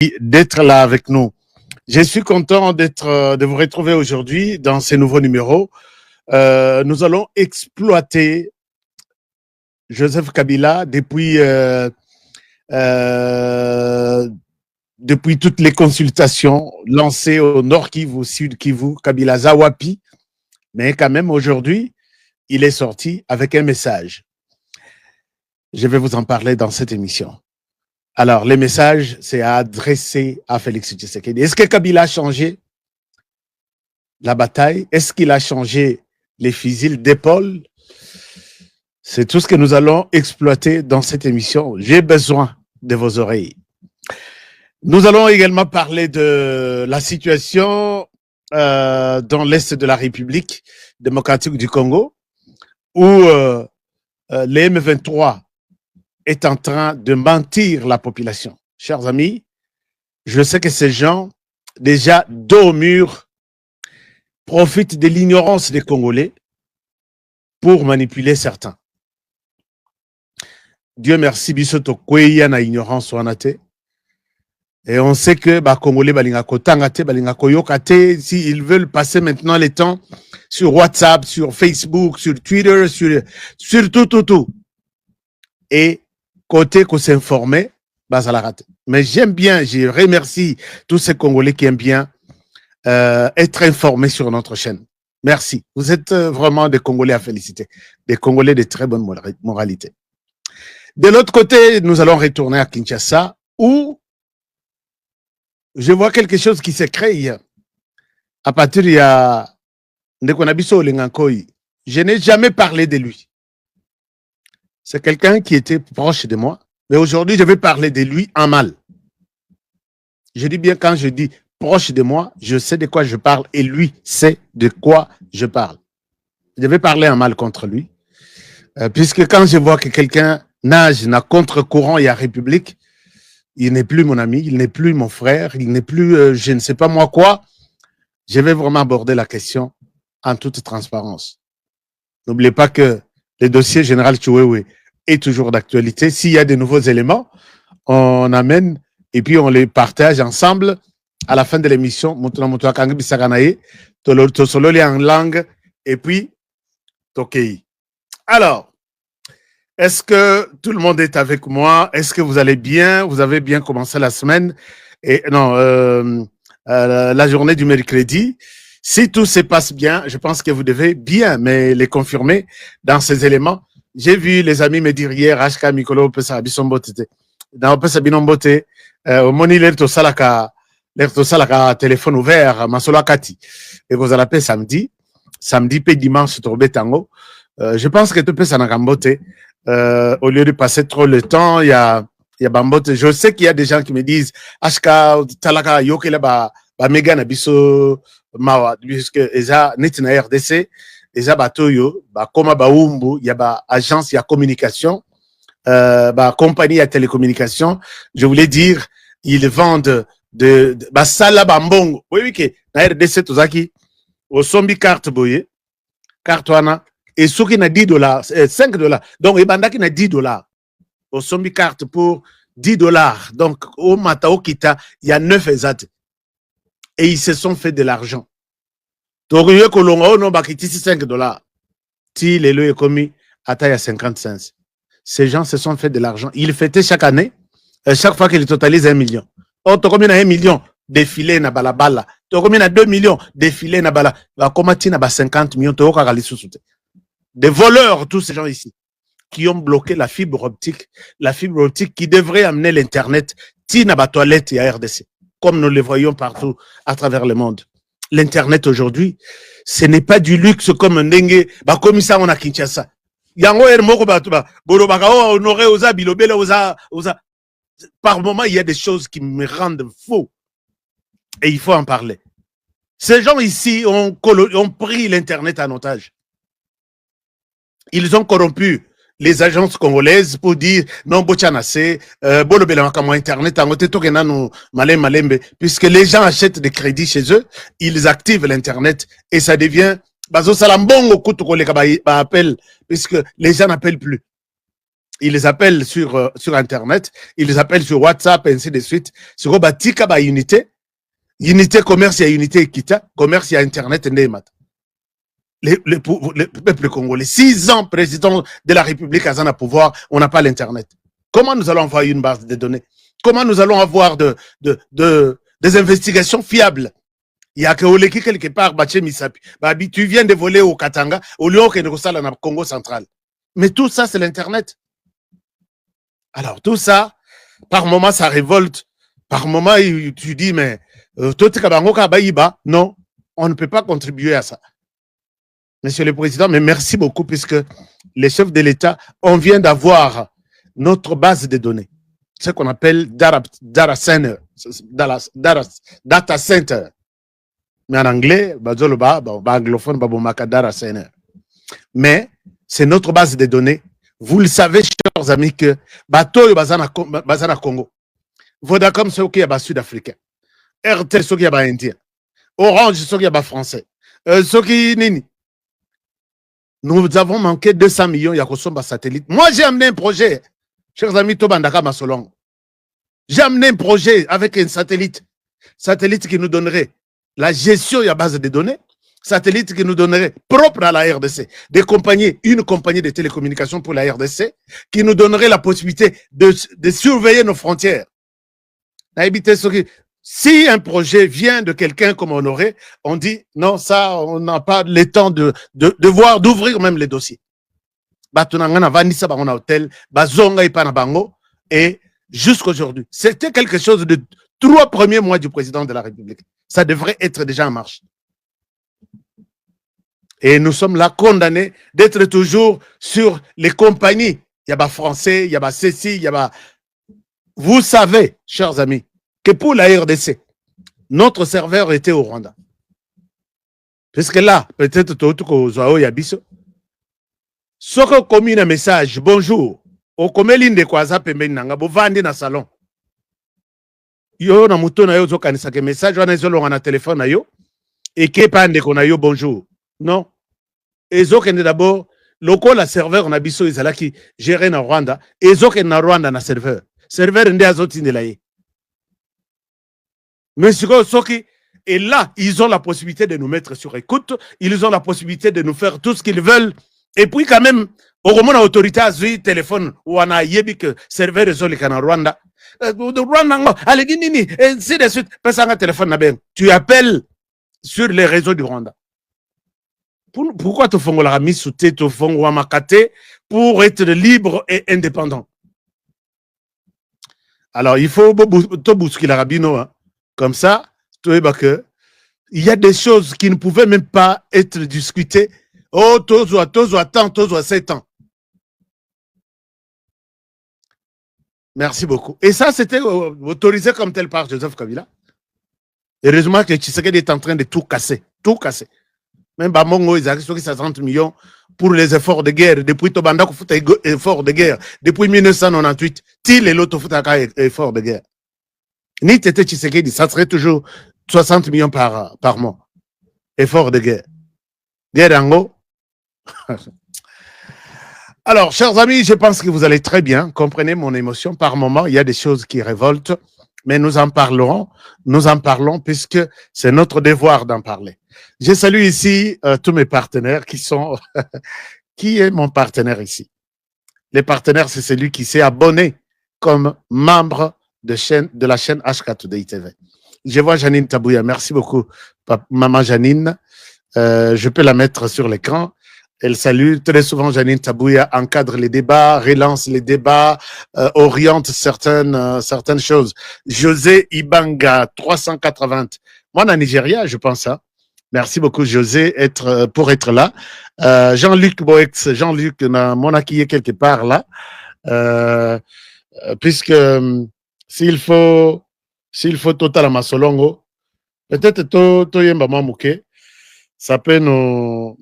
d'être là avec nous. Je suis content de vous retrouver aujourd'hui dans ce nouveau numéro. Nous allons exploiter Joseph Kabila depuis toutes les consultations lancées au Nord Kivu, Sud Kivu, Kabila Zawapi. Mais quand même, aujourd'hui, il est sorti avec un message. Je vais vous en parler dans cette émission. Alors, les messages, c'est adressé à Félix Tshisekedi. Est-ce que Kabila a changé la bataille? Est-ce qu'il a changé les fusils d'épaule? C'est tout ce que nous allons exploiter dans cette émission. J'ai besoin de vos oreilles. Nous allons également parler de la situation dans l'Est de la République démocratique du Congo, où les M23 est en train de mentir la population. Chers amis, je sais que ces gens, déjà dos au mur, profitent de l'ignorance des Congolais pour manipuler certains. Dieu merci, bisoto kweya na ignorance wanate. Et on sait que les Congolais s'ils veulent passer maintenant les temps sur WhatsApp, sur Facebook, sur Twitter, sur tout. Et côté qu'on s'informer, ça l'a raté. Mais j'aime bien, je remercie tous ces Congolais qui aiment bien être informés sur notre chaîne. Merci. Vous êtes vraiment des Congolais à féliciter. Des Congolais de très bonne moralité. De l'autre côté, nous allons retourner à Kinshasa, où je vois quelque chose qui s'est créé à partir de Ndekonabiso Olengankoi. Je n'ai jamais parlé de lui. C'est quelqu'un qui était proche de moi, mais aujourd'hui, je vais parler de lui en mal. Je dis bien, quand je dis proche de moi, je sais de quoi je parle et lui sait de quoi je parle. Je vais parler en mal contre lui, puisque quand je vois que quelqu'un nage na contre-courant et à République, il n'est plus mon ami, il n'est plus mon frère, il n'est plus je ne sais pas moi quoi, je vais vraiment aborder la question en toute transparence. N'oubliez pas que le dossier général Chiwewe est toujours d'actualité. S'il y a de nouveaux éléments, on amène et puis on les partage ensemble à la fin de l'émission. En langue et puis Tokei. Alors, est-ce que tout le monde est avec moi? Est-ce que vous allez bien? Vous avez bien commencé la semaine? Et non, la journée du mercredi. Si tout se passe bien, je pense que vous devez bien mais les confirmer dans ces éléments. J'ai vu les amis me dire hier, HK Mikolo Pesa Bisombote, dans Pesa Binombote, au Moni Lerto Salaka téléphone ouvert, Masolo Kati. Et vous allez appeler samedi puis dimanche, Tourbe Tango. Je pense que tout peut s'en acamboter. Au lieu de passer trop le temps, il y a Bambote. Je sais qu'il y a des gens qui me disent, HK Talaka Yokele ba Mega Nabiso Mawa, puisque Eza Netina RDC, Eza Batoyo, Koma Baumbu, il y a agence, il y a communication, compagnie à télécommunication. Je voulais dire, ils vendent de Sala Bambongo. Oui, que na RDC Tozaki, au Sombi carte boye, carte wana, et ceux qui n'a $10, 5 $. Donc, il y a qui n'a $10. Au Sombi carte pour $10. Donc, au Matao Kita, il y a 9 exats. Et ils se sont fait de l'argent. Donc, il y a que l'on a 5 $. Si les lois sont commis à taille à 50 cents. Ces gens se sont fait de l'argent. Ils fêtaient chaque année, chaque fois qu'ils totalisent 1 million. Oh, tu as combien 1 million? Défilé na balabala. Tu as combien 2 millions? Défilé na balabala. Comment tu as 50 millions? Tu as des voleurs, tous ces gens ici, qui ont bloqué la fibre optique qui devrait amener l'Internet, tina ba toilette et à RDC, comme nous le voyons partout à travers le monde. L'Internet aujourd'hui, ce n'est pas du luxe comme un dengue, comme ça on a Kinshasa. Yango moko honoré oza bilobela oza. Par moment, il y a des choses qui me rendent fou. Et il faut en parler. Ces gens ici ont pris l'Internet en otage. Ils ont corrompu les agences congolaises pour dire non, Bochanase, Bolobela Makamo Internet, puisque les gens achètent des crédits chez eux, ils activent l'Internet et ça devient Bazo Salambongo Kutukoleka appel, puisque les gens n'appellent plus. ils les appellent sur Internet, ils les appellent sur WhatsApp, et ainsi de suite. Sur Batika, unité. Unité commerce, il y a unité équité. Commerce, il y a Internet, le peuple congolais, 6 ans président de la République à Zana pouvoir, on n'a pas l'Internet. Comment nous allons avoir une base de données? Comment nous allons avoir des investigations fiables? Il y a que Oleki quelque part, Baché Misapi. Babi, tu viens de voler au Katanga, au lieu que nous sommes au Congo central. Mais tout ça, c'est l'Internet. Alors, tout ça, par moment, ça révolte. Par moment, tu dis, mais non, on ne peut pas contribuer à ça. Monsieur le Président, mais merci beaucoup puisque les chefs de l'État, on vient d'avoir notre base de données. Ce qu'on appelle data center. Mais en anglais, anglophone, data center. Mais c'est notre base de données. Vous le savez, chers amis, que bateau bazana Congo. Vodacom, c'est qui est sud-africain. RTL, c'est qui est indien. Orange, c'est qui est français. C'est qui nini. Nous avons manqué 200 millions de satellites. Moi, j'ai amené un projet, chers amis, Tobandaka Masolong. J'ai amené un projet avec un satellite qui nous donnerait la gestion de la base de données, satellite qui nous donnerait propre à la RDC, une compagnie de télécommunications pour la RDC, qui nous donnerait la possibilité de surveiller nos frontières. Si un projet vient de quelqu'un comme Honoré, on dit non, ça, on n'a pas le temps d'ouvrir même les dossiers. Et jusqu'aujourd'hui, c'était quelque chose de 3 premiers mois du président de la République. Ça devrait être déjà en marche. Et nous sommes là condamnés d'être toujours sur les compagnies. Il y a français, il y a ceci, il y a. Vous savez, chers amis, que pour la RDC, notre serveur était au Rwanda. Parce que là, peut-être tout au Yabiso. Ce qu'on commis un message, bonjour, au comélin de Kwaza Pemben Nanga, vous vendez dans le salon. Yo na muto na yo zo kanisa ke message wana ezolo na téléphone na yo et ke pande ko na yo bonjour. Non. Ezo kende d'abord loko la serveur na biso ezalaki gérer na Rwanda, ezo ke na Rwanda na serveur. Serveur ndé azotindela ye. Mais Soki, et là, ils ont la possibilité de nous mettre sur écoute, ils ont la possibilité de nous faire tout ce qu'ils veulent. Et puis quand même, au moment où l'autorité a eu téléphone, ou on a yébi que serveur de Zolika en Rwanda, ainsi de suite, tu appelles sur les réseaux du Rwanda. Pourquoi tu fais la mise sous tête, tu fais makate pour être libre et indépendant? Alors, il faut te bousculer la rabino, hein. Comme ça, tu vois que il y a des choses qui ne pouvaient même pas être discutées. Oh, tozo à 7 ans. Merci beaucoup. Et ça, c'était autorisé comme tel par Joseph Kabila. Heureusement que Tshisekedi est en train de tout casser. Tout casser. Même Bamongo, ils ont 60 millions pour les efforts de guerre. Depuis Tobanda, il faut des efforts de guerre. Depuis 1998, Til et l'autre faut des efforts de guerre. Ni Tete Tshisekedi, ça serait toujours 60 millions par mois. Effort de guerre. Guerre en haut. Alors, chers amis, je pense que vous allez très bien. Comprenez mon émotion. Par moment, il y a des choses qui révoltent, mais nous en parlerons puisque c'est notre devoir d'en parler. Je salue ici tous mes partenaires qui sont... Qui est mon partenaire ici? Les partenaires, c'est celui qui s'est abonné comme membre de la chaîne HK Today TV. Je vois Janine Tabouya. Merci beaucoup, maman Janine. Je peux la mettre sur l'écran. Elle salue très souvent Janine Tabouya, encadre les débats, relance les débats, oriente certaines choses. José Ibanga, 380. Moi, en Nigeria, je pense ça. Merci beaucoup, José, pour être là. Jean-Luc Boex, Jean-Luc, mon acquis est quelque part là. Puisque s'il faut total à Masolongo, peut-être to yemba mamouké, ça peut nous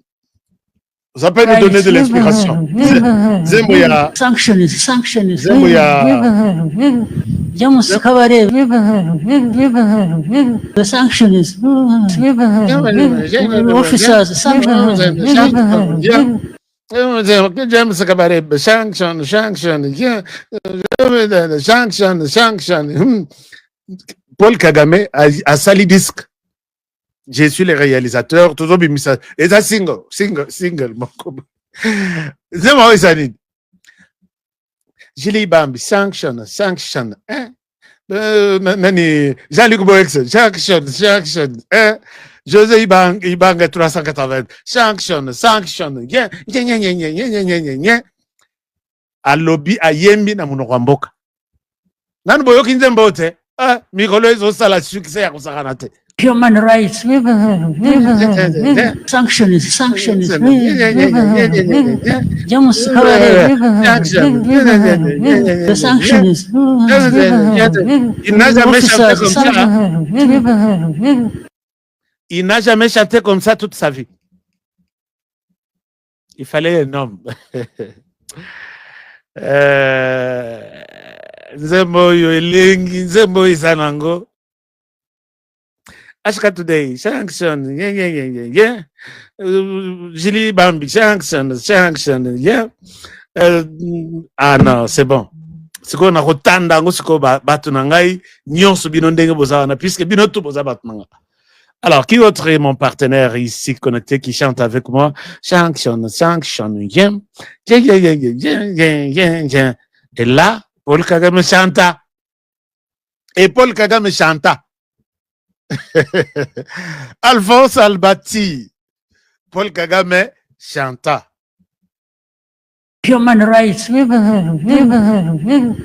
donner de l'inspiration. Zemboya. Sanctions. Zemboya. Jamus Kavare. The sanctions. Officers. Sanctions. James Kabarebe, sanction, yeah, sanction. Paul Kagame a sali disque. Je suis le réalisateur, toujours bimisa. Et ça single. C'est moi qui Jili Bambi, sanction. Hein? Jean-Luc Boex, sanction. Hein? José Ibanga 380, sanction. A lobby a yembi na munoko mboka. Nanu boyoki nzembo te. Mikolo ezosala succès ya kosakana te. Human rights. Sanctions. James Kabarebe. The sanctions. Il n'a jamais chanté comme ça toute sa vie. Il fallait un homme. Nzembo yoelengi, nzembo isanango. Ashka today, sanction, yeah. Jili Bambi, sanction, yeah. Ah non, c'est bon. C'est qu'on a retanda ngo siko batu nangai nyonso bino ndenge bozawana puisque bino tout boza batu nanga. Alors, qui autre est mon partenaire ici connecté qui chante avec moi? Sanction, yeah. Et là, Paul Kagame chanta. Et Paul Kagame chanta. Alphonse Albati. Paul Kagame chanta. Human rights.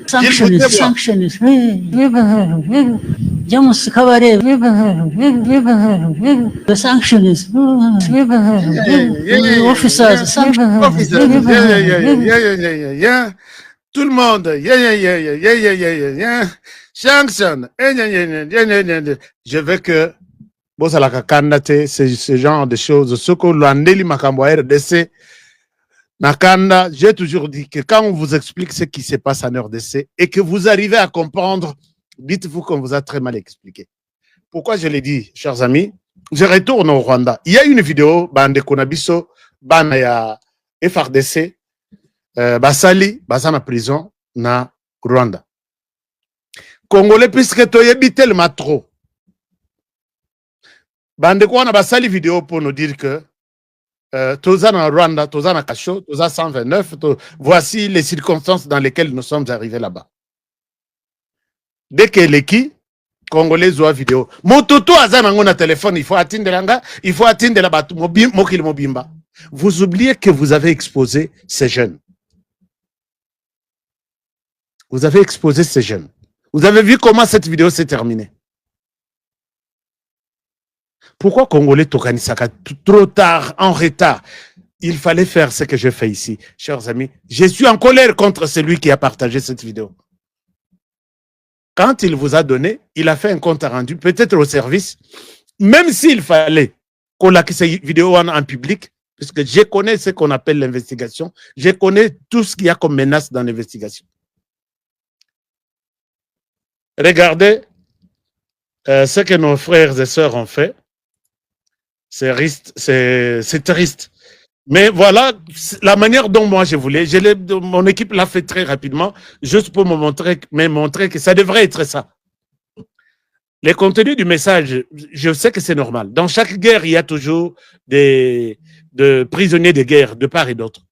Sanctions. James Kabarebe. The sanctions. Officers. Yeah. Tout le monde. Yeah. Sanction. Je veux que Bosalaka Kandate, ce genre de choses. Ce que l'Andeli Makambo RDC, Nakanda, j'ai toujours dit que quand on vous explique ce qui se passe en RDC et que vous arrivez à comprendre, dites-vous qu'on vous a très mal expliqué. Pourquoi je l'ai dit, chers amis? Je retourne au Rwanda. Il y a une vidéo, Bande Konabiso, Bana ya FRDC, Basali, Basana prison, na Rwanda. Congolais, puisque tu es tellement trop. Bande Kwana Basali vidéo pour nous dire que Toza na Rwanda, Toza na Kasho, Toza 129, voici les circonstances dans lesquelles nous sommes arrivés là-bas. Dès que l'équipe Congolais ou vidéo, Mototo azana ngona téléphone, il faut atteindre la batu, mokil mobimba. Vous oubliez que vous avez exposé ces jeunes. Vous avez exposé ces jeunes. Vous avez vu comment cette vidéo s'est terminée. Pourquoi Congolais Tokanisaka trop tard, en retard? Il fallait faire ce que je fais ici. Chers amis, je suis en colère contre celui qui a partagé cette vidéo. Quand il vous a donné, il a fait un compte rendu, peut-être au service, même s'il fallait qu'on la cette vidéo en public, puisque je connais ce qu'on appelle l'investigation, je connais tout ce qu'il y a comme menace dans l'investigation. Regardez ce que nos frères et sœurs ont fait. C'est triste. Mais voilà la manière dont moi je voulais. Mon équipe l'a fait très rapidement, juste pour me montrer que ça devrait être ça. Les contenus du message, je sais que c'est normal. Dans chaque guerre, il y a toujours des prisonniers de guerre de part et d'autre.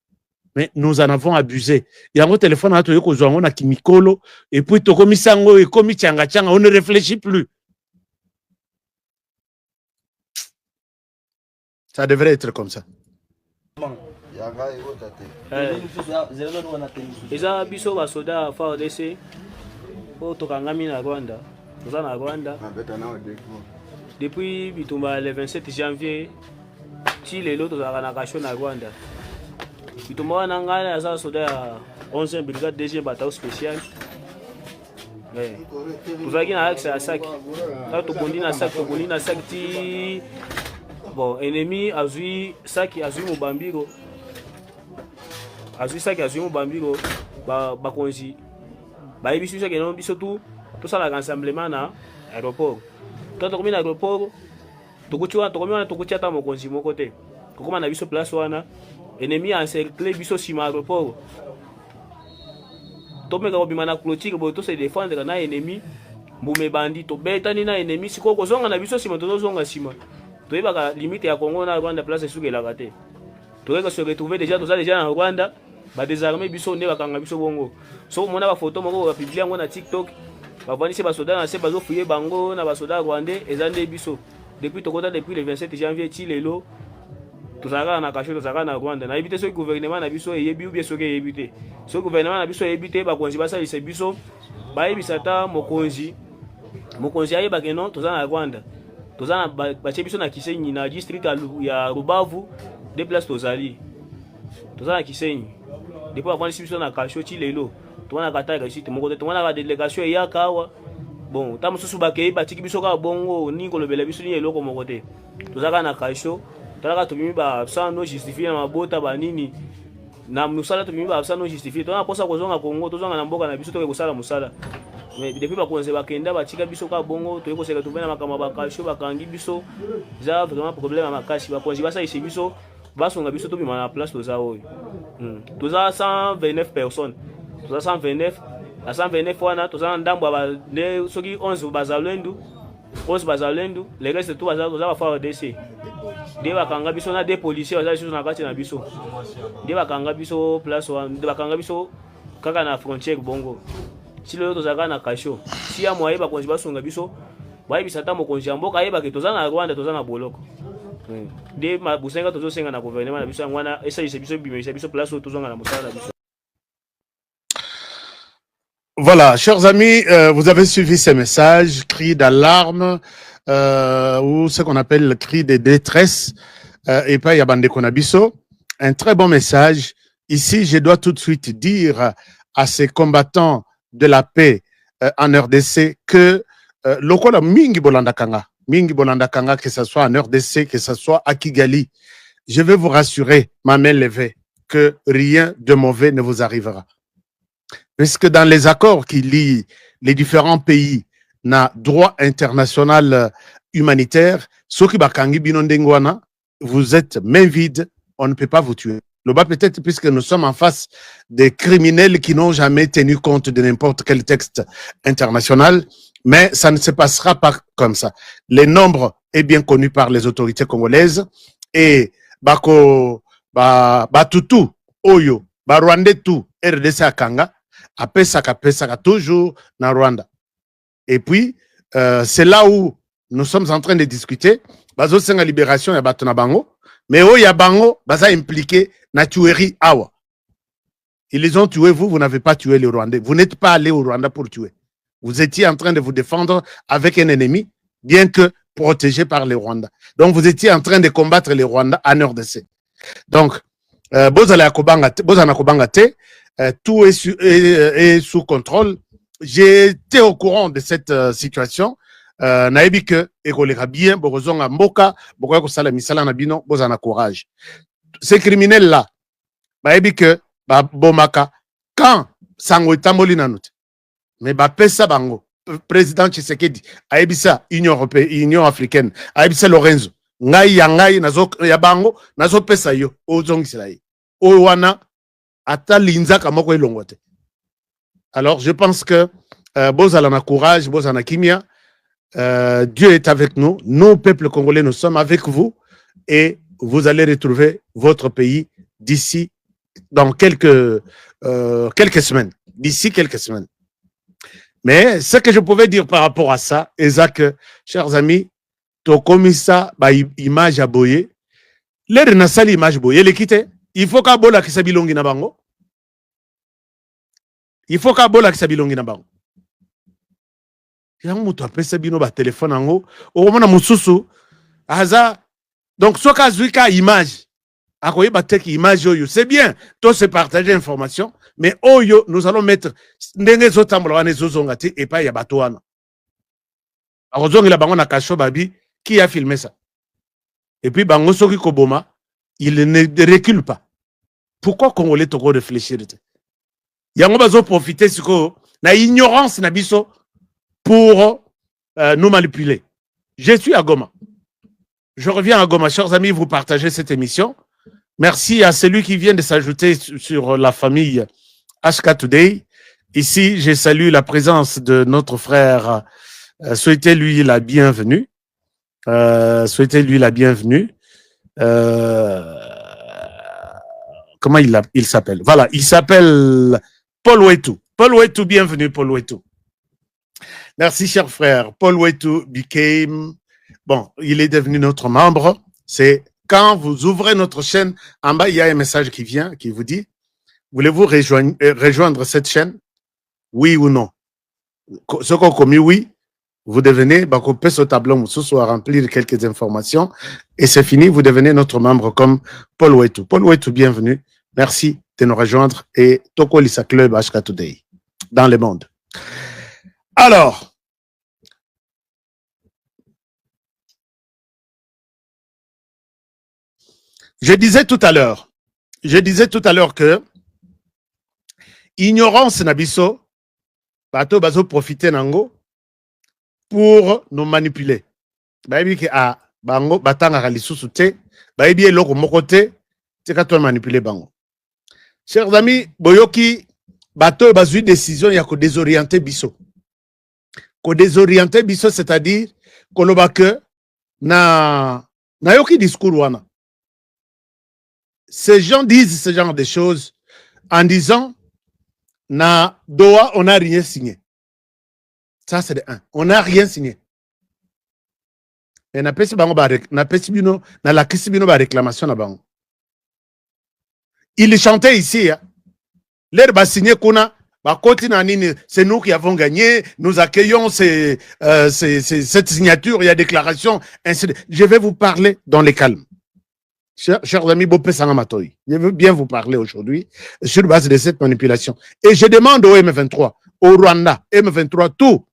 Mais nous en avons abusé. Il y a un téléphone à on a Kimikolo, et puis Tokomisango et Komi Tchanga, on ne réfléchit plus. Ça devrait être comme ça. Eza biso ba soda FARDC po tokangami na Rwanda. Toza na Rwanda. Depuis bitumba le 27 janvier, ti lelo tozaka na kasho na Rwanda. Bitumba wana ngana za soda ya 11e brigade 2e bataillon spécial. Tozaki na axe ya Saki. Là tokondi na Saki ti bon, ennemi azui Saki azui Mobambiro. Azui Saki azui Mobambiro ba konzi. Ba ebisu Saki non biso tout ça la rassemblement na aéroport. Quand on na aéroport, tokomi wana tokotia ta mokonzi moko te. Kokoma na biso place wana ennemi encerclé biso sima aéroport tomeka kobima na clôture boye to se défendre na ennemi mbume bandi tobetani na ennemi sikoyo kozonga na biso sima tozozonga sima toyebaka limite ya Congo na Rwanda place esukelaka te toyeka se retrouver déjà toza déjà na Rwanda badésarme biso nde bakanga biso bongo so mona bafoto moko bapiblie yango na TikTok bavandisi basoda na se bazofuye bango na basoda rwandais eza nde biso depuis tokota depuis le 27 janvier ti lelo tozalaka na kasho tozalaka na Rwanda nayebi te soki gouvernement na biso eyebi ou bien soki eyebi te soki gouvernement na biso eyebi te bakonzi basalisa biso bayebisa ata mokonzi ayebake non toza na Rwanda toza na batie biso na Kisenyi na district ya Rubavu de place tozali toza na Kisenyi depuis bavandisi biso na kasho ti lelo tomona kata réussite moko te tomona ba délégation eyaka awa bon ta mosusu bakei batiki biso kaka bongo ni kolobela biso ni eloko moko te tozalaka na kasho talaka tobimi baabsent no justifie na mabota banini na mosala tobimi baabsent no justifie tona posa kozonga Congo tozonga na mboka na biso toke kosala mosala mais depuis bakonze bakenda batika biso kaka bongo toye koseka tobe na makambo bakasho bakangi biso eza vraiment problème ya makasi bakonzi basalise biso basonga biso tobima na place toza oyo toza 129 personnes toza 129 à 129 wana toza na ndambo ya soki 11 bazalendu le reste tout toza bafare DC de bakanga biso na des policiers baza lisusu na kati na biso de bakanga biso place wana de bakanga biso kaka na frontière bongo si lelo tozalaka na kasho si ya moye bakonzi basonga biso bayebisa ata mokonzi ya mboka ayebake toza na Rwanda toza na boloko de busenga tozosenga na gouvernement na biso yango wana esalisa biso bimisa biso place oyo tozonga na mosala na biso. Voilà, chers amis, vous avez suivi ces messages, cris d'alarme, ou ce qu'on appelle le cri de détresse, et pas Yabande Konabiso. Un très bon message. Ici, je dois tout de suite dire à ces combattants de la paix en RDC que lokola mingi bolanda kanga, que ce soit en RDC, que ce soit à Kigali, je vais vous rassurer, ma main levée, que rien de mauvais ne vous arrivera. Parce que dans les accords qui lient les différents pays na droit international humanitaire, soki bakangi binondengwana, vous êtes main vide, on ne peut pas vous tuer. Le bas peut-être puisque nous sommes en face des criminels qui n'ont jamais tenu compte de n'importe quel texte international, mais ça ne se passera pas comme ça. Le nombre est bien connu par les autorités congolaises et bako batutu oyo ba Rwandais tout RDC akanga apesaka toujours na Rwanda. Et puis c'est là où nous sommes en train de discuter bazo senga libération ya bato na bango, mais o ya bango baza impliqué na tuerie awa. Ils les ont tués, vous n'avez pas tué les Rwandais. Vous n'êtes pas allé au Rwanda pour tuer. Vous étiez en train de vous défendre avec un ennemi, bien que protégé par les Rwandais. Donc, vous étiez en train de combattre les Rwandais en RDC. Donc, tout est sous contrôle. J'étais au courant de cette situation. Naebi que ekolera bien, borozonga mboka, bokoya kosala misala na bino, bozana courage. Ces criminels-là, naebi que bomaka, quand sango etamboli na note, mais pesa bango, président Tshisekedi, aebisa Union Européenne, Union Africaine, aebisa Lorenzo, ngai nazo ya bango, nazo pesa yo, ozongisela ye. Owana ata linzaka moko elongote. Alors je pense que bozala na courage, bozana kimia, Dieu est avec nous, nous peuple congolais, nous sommes avec vous et vous allez retrouver votre pays d'ici dans quelques semaines. D'ici quelques semaines. Mais ce que je pouvais dire par rapport à ça, c'est que, chers amis, to komisa ba image à boyer, l'air na sali image boyer, le quitte, il faut qu'à bola qui s'abilongi na bango. Il faut qu'à bola qui s'abilongi na bango. Yango to apesa bino ba téléphone ango, o mona mususu, aza, donc soka zuika image. Akoye bateki image oyo, c'est bien, tout se partager information, mais oyo, nous allons mettre ndenge zotambola wane zozongati et pas ya batoana. Arozongi la bango na kasho babi, qui a filmé ça? Et puis bango soki koboma, il ne recule pas. Pourquoi Congolais toko réfléchir? Yango bazo profiter siko na ignorance na biso pour nous manipuler. Je suis à Goma. Je reviens à Goma. Chers amis, vous partagez cette émission. Merci à celui qui vient de s'ajouter sur la famille HK Today. Ici, je salue la présence de notre frère. Souhaitez-lui la bienvenue. Souhaitez-lui la bienvenue. Comment il s'appelle? Voilà, il s'appelle Paul Wetou. Paul Wetou, bienvenue, Paul Wetou. Merci, cher frère. Paul Wetou became... Bon, il est devenu notre membre. C'est quand vous ouvrez notre chaîne, en bas, il y a un message qui vient, qui vous dit, voulez-vous rejoindre cette chaîne? Oui ou non? Ce qu'on a commis, oui. Vous devenez, on peut ce tableau, soit remplir quelques informations, et c'est fini, vous devenez notre membre comme Paul Wetou. Paul Wetou, bienvenue. Merci de nous rejoindre et Toko Lisa Club HK Today dans le monde. Alors, je disais tout à l'heure que ignorance nabiso, bato bazo profiter nango pour nous manipuler. Bayebi ke bango batanga lisusu te, bayebi eloko moko te, tika to manipuler bango. Chers amis, boyoki bato bazui décision ya ko désorienter biso. Ko désorienter biso, c'est-à-dire koloba ke na yoki discours wana. Ces gens disent ce genre de choses en disant na Doha on n'a rien signé. Ça c'est de un. On n'a rien signé. Et na pesi bango ba na pesi bino na la kisi bino ba réclamation na bango. Il chantait ici hein. L'air ba signé kuna ba koti na nini, c'est nous qui avons gagné, nous accueillons cette signature, il y a déclaration ainsi de... Je vais vous parler dans le calme. Chers amis, je veux bien vous parler aujourd'hui sur base de cette manipulation. Et je demande au M23, au Rwanda, M23, tout,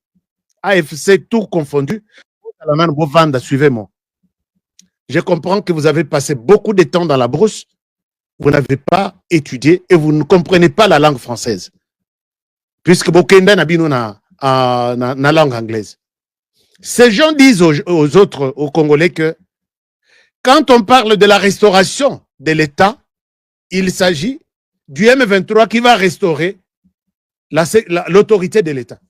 AFC, tout confondu, suivez-moi. Je comprends que vous avez passé beaucoup de temps dans la brousse, vous n'avez pas étudié et vous ne comprenez pas la langue française. Puisque Bokenda n'a na langue anglaise. Ces gens disent aux autres, aux Congolais, que quand on parle de la restauration de l'État, il s'agit du M23 qui va restaurer l'autorité de l'État.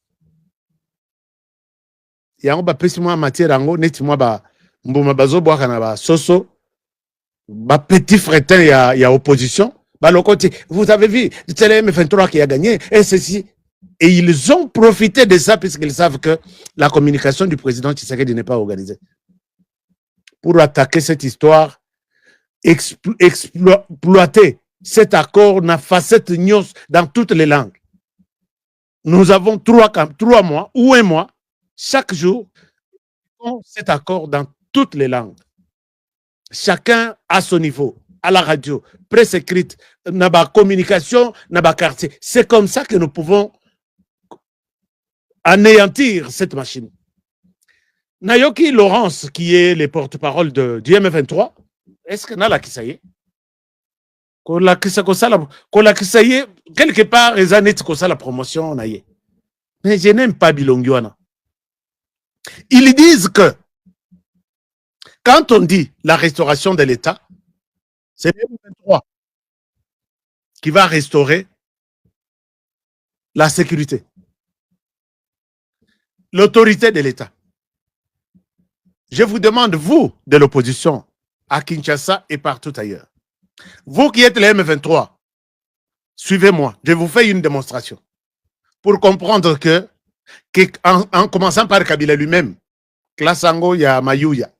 Il y a un petit fretin, il y a opposition. Vous avez vu, c'est le M23 qui a gagné, et ceci. Et ils ont profité de ça puisqu'ils savent que la communication du président Tshisekedi n'est pas organisée. Pour attaquer cette histoire, exploiter cet accord, on a facette news dans toutes les langues. Nous avons 3 mois ou 1 mois, chaque jour, cet accord dans toutes les langues. Chacun à son niveau, à la radio, presse écrite, naba communication, naba quartier. C'est comme ça que nous pouvons anéantir cette machine. Nayoki Laurence, qui est le porte-parole du M23, est-ce que Nala Kisaye? Quelque part, la promotion, mais je n'aime pas Bilongiwana. Ils disent que quand on dit la restauration de l'État, c'est le M23 qui va restaurer la sécurité, l'autorité de l'État. Je vous demande, vous, de l'opposition, à Kinshasa et partout ailleurs, vous qui êtes le M23, suivez-moi, je vous fais une démonstration pour comprendre que en commençant par Kabila lui-même, Klasango ya Mayuya,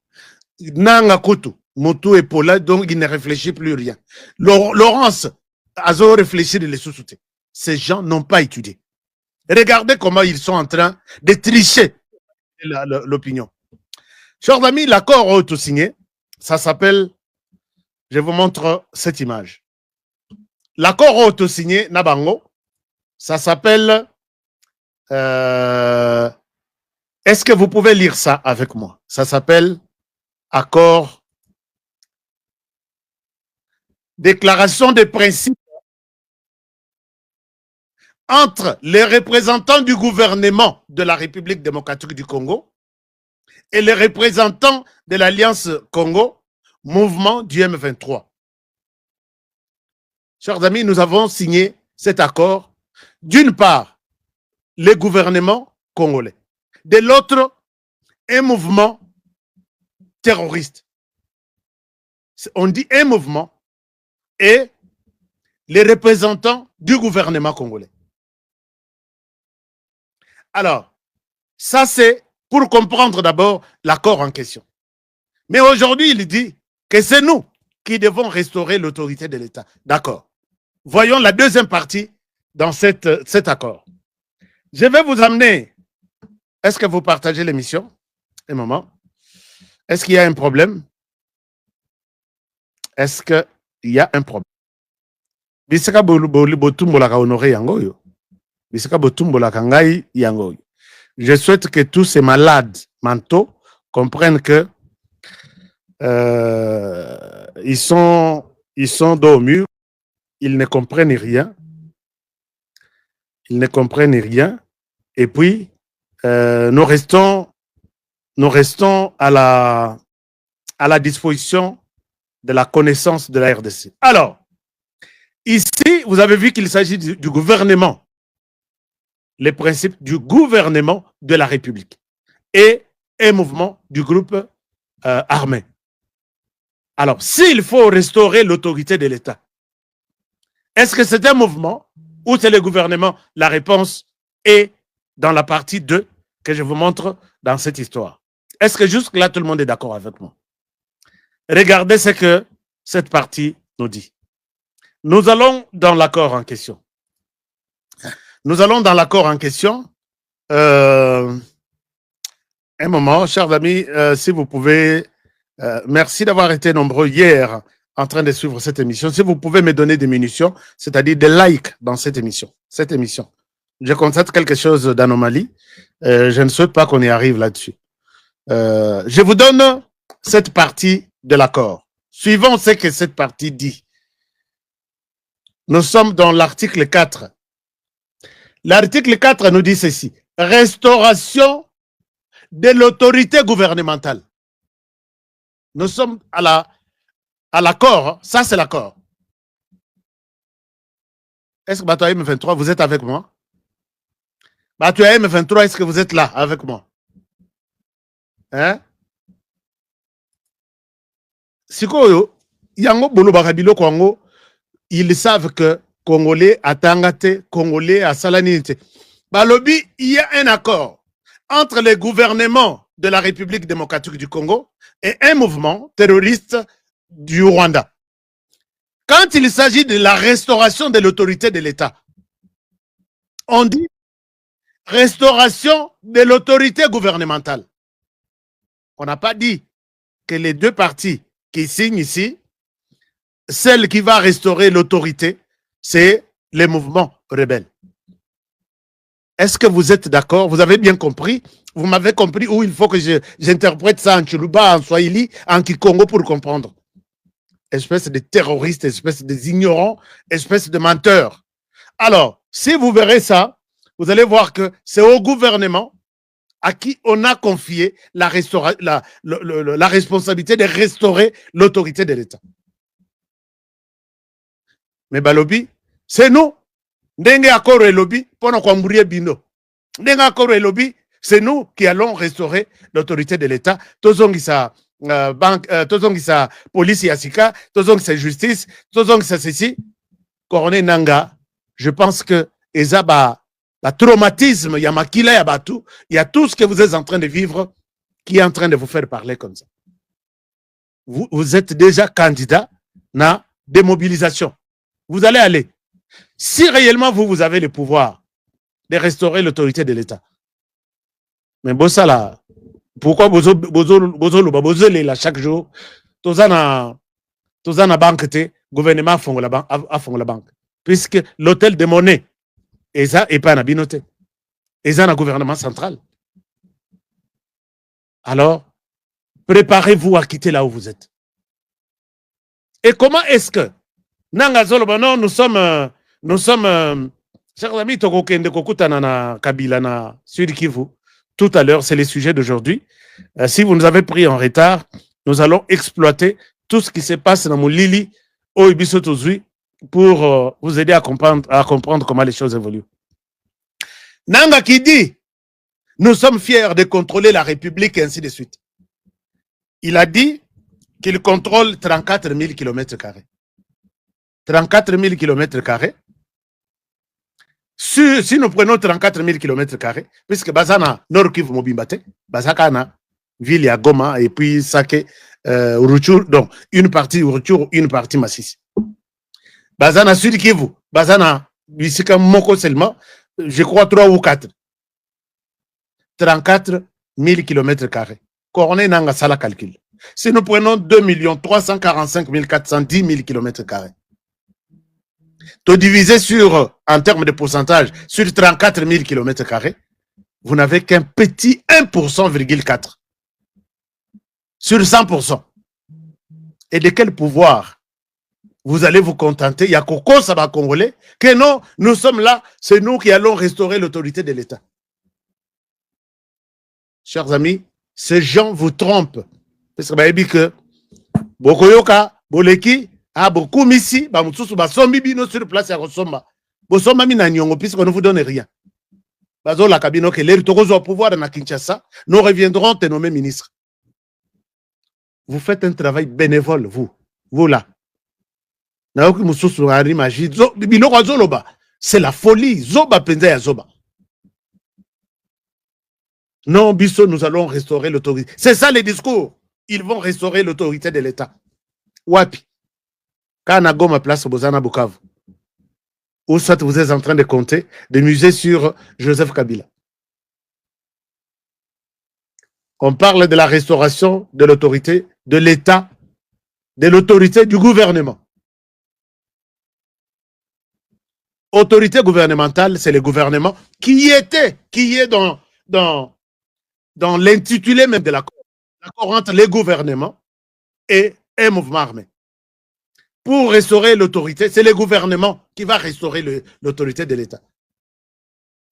Nanga Kutu, Motu et Paula, donc il ne réfléchit plus rien. Laurence, Azo réfléchit de les sous-souter. Ces gens n'ont pas étudié. Regardez comment ils sont en train de tricher l'opinion. Chers amis, l'accord auto-signé, ça s'appelle, je vous montre cette image. L'accord auto-signé, Nabango, ça s'appelle, est-ce que vous pouvez lire ça avec moi? Ça s'appelle accord, déclaration de principe entre les représentants du gouvernement de la République démocratique du Congo et les représentants de l'Alliance Congo, mouvement du M23. chers amis, nous avons signé cet accord. D'une part, le gouvernement congolais. De l'autre, un mouvement terroriste. On dit un mouvement et les représentants du gouvernement congolais. Alors, ça c'est pour comprendre d'abord l'accord en question. Mais aujourd'hui, il dit que c'est nous qui devons restaurer l'autorité de l'État. D'accord. Voyons la deuxième partie dans cet accord. Je vais vous amener. Est-ce que vous partagez l'émission? Un moment. Est-ce qu'il y a un problème? Est-ce qu'il y a un problème? Bisaka botumbolaka honoré yangoyo. Bisaka botumbolaka ngai yangoyo. Je souhaite que tous ces malades mentaux comprennent que ils sont dos au mur, ils ne comprennent rien. Ils ne comprennent rien. Et puis, nous restons à la disposition de la connaissance de la RDC. Alors, ici, vous avez vu qu'il s'agit du gouvernement, les principes du gouvernement de la République et un mouvement du groupe armé. Alors, s'il faut restaurer l'autorité de l'État, est-ce que c'est un mouvement ou c'est le gouvernement? La réponse est dans la partie 2 que je vous montre dans cette histoire. Est-ce que jusque-là, tout le monde est d'accord avec moi? Regardez ce que cette partie nous dit. Nous allons dans l'accord en question. Nous allons dans l'accord en question. Un moment, chers amis, si vous pouvez, merci d'avoir été nombreux hier en train de suivre cette émission. Si vous pouvez me donner des munitions, c'est-à-dire des likes dans cette émission. Je constate quelque chose d'anomalie. Je ne souhaite pas qu'on y arrive là-dessus. Je vous donne cette partie de l'accord. Suivons ce que cette partie dit. Nous sommes dans l'article 4. L'article 4 nous dit ceci. Restauration de l'autorité gouvernementale. Nous sommes à l'accord. Ça, c'est l'accord. Est-ce que Batoua M23, vous êtes avec moi? Batoua M23, est-ce que vous êtes là avec moi? Hein? Sikoyo, yango bolo bakabilo Congo, ils savent que Congolais à Tangate, Congolais à Salanite. Balobi, il y a un accord entre le gouvernement de la République démocratique du Congo et un mouvement terroriste du Rwanda. Quand il s'agit de la restauration de l'autorité de l'État, on dit restauration de l'autorité gouvernementale. On n'a pas dit que les deux parties qui signent ici, celle qui va restaurer l'autorité, c'est les mouvements rebelles. Est-ce que vous êtes d'accord? Vous avez bien compris? Vous m'avez compris où il faut que j'interprète ça en Tchuluba, en Swahili, en Kikongo pour comprendre. Espèce de terroristes, espèce d'ignorants, espèce de menteurs. Alors, si vous verrez ça, vous allez voir que c'est au gouvernement à qui on a confié la responsabilité de restaurer l'autorité de l'État. Mais Balobi, c'est nous. Ndenge akoro et lobby, pour kwambourie bino. Ndenge akoro et lobby, c'est nous qui allons restaurer l'autorité de l'État. Tozongisa tozongisa police yasika, tozongisa justice, tozongisa ceci. Coroné Nanga, je pense que ezaba la traumatisme, il y a makila, il y a batou, il y a tout ce que vous êtes en train de vivre qui est en train de vous faire parler comme ça. Vous êtes déjà candidat à démobilisation. Vous allez aller. Si réellement vous avez le pouvoir de restaurer l'autorité de l'État. Mais bon ça là, pourquoi bozo là chaque jour, tozana banque te, gouvernement a fond la banque. Puisque l'hôtel de monnaie, et ça est pas nabinoté. Et ça, un gouvernement central. Alors, préparez-vous à quitter là où vous êtes. Et comment est-ce que nous sommes, chers amis, Tokokende Kokutana na Kabila na Sud Kivu. Tout à l'heure, c'est le sujet d'aujourd'hui. Si vous nous avez pris en retard, nous allons exploiter tout ce qui se passe dans Moulili, Oibisotozui, pour vous aider à comprendre comment les choses évoluent. Nanga qui dit, nous sommes fiers de contrôler la République et ainsi de suite. Il a dit qu'il contrôle 34 000 km². 34 000 km². Si nous prenons 34 000 km², puisque Bazana, Nord Kivu Mobimbate, Bazakana, ville à Goma, et puis Sake, Ruchur, donc une partie Ruchur, une partie Massis. Bazana Sud Kivu, Bazana, Bissika Moko seulement, je crois 3 ou 4. 34 000 km². Corné Nanga Sala calcul. Si nous prenons 2 345 410 000 km², tout divisé en termes de pourcentage, sur 34 000 km², vous n'avez qu'un petit 1,4%. Sur 100%. Et de quel pouvoir vous allez vous contenter? Il y a Koko Saba Congolais, que non, nous sommes là, c'est nous qui allons restaurer l'autorité de l'État. Chers amis, ces gens vous trompent. Parce que vous avez dit que Bokoyoka, Boleki, beaucoup ici, basombi bino sur place à Rosomba. Bosomba mina nyongo puisqu'on ne vous donne rien. Bazo la cabine que l'air tokozo au pouvoir na Kinshasa, nous reviendrons te nommer ministre. Vous faites un travail bénévole, vous là. Naoki mususu ari magie, bino kwa zoloba, c'est la folie, zoba penza ya zoba. Non, biso, nous allons restaurer l'autorité. C'est ça les discours. Ils vont restaurer l'autorité de l'État. Wapi. Kana Goma place Bozana Bukavu. Ou soit vous êtes en train de compter, de muser sur Joseph Kabila. On parle de la restauration de l'autorité de l'État, de l'autorité du gouvernement. Autorité gouvernementale, c'est le gouvernement qui est dans l'intitulé même de l'accord entre les gouvernements et un mouvement armé. Pour restaurer l'autorité, c'est le gouvernement qui va restaurer l'autorité de l'État.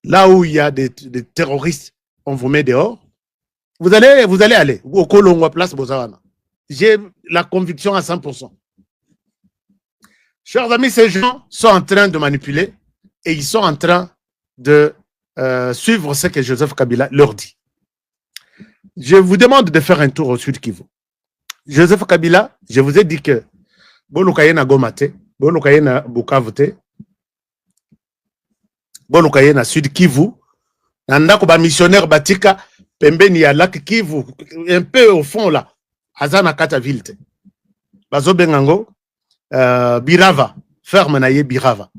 Là où il y a des terroristes, on vous met dehors. Vous allez aller au Kolongo place Bozawana. J'ai la conviction à 100%. Chers amis, ces gens sont en train de manipuler et ils sont en train de suivre ce que Joseph Kabila leur dit. Je vous demande de faire un tour au Sud Kivu. Joseph Kabila, je vous ai dit que Bolukaye na Gomate, Bolukaye na Bukavute, Bolukaye na Sud Kivu, nandako ba missionnaire batika pembeni ya lac Kivu, un peu au fond là, azana kata ville. Bazo bengango Birava, ferme na ye Birava.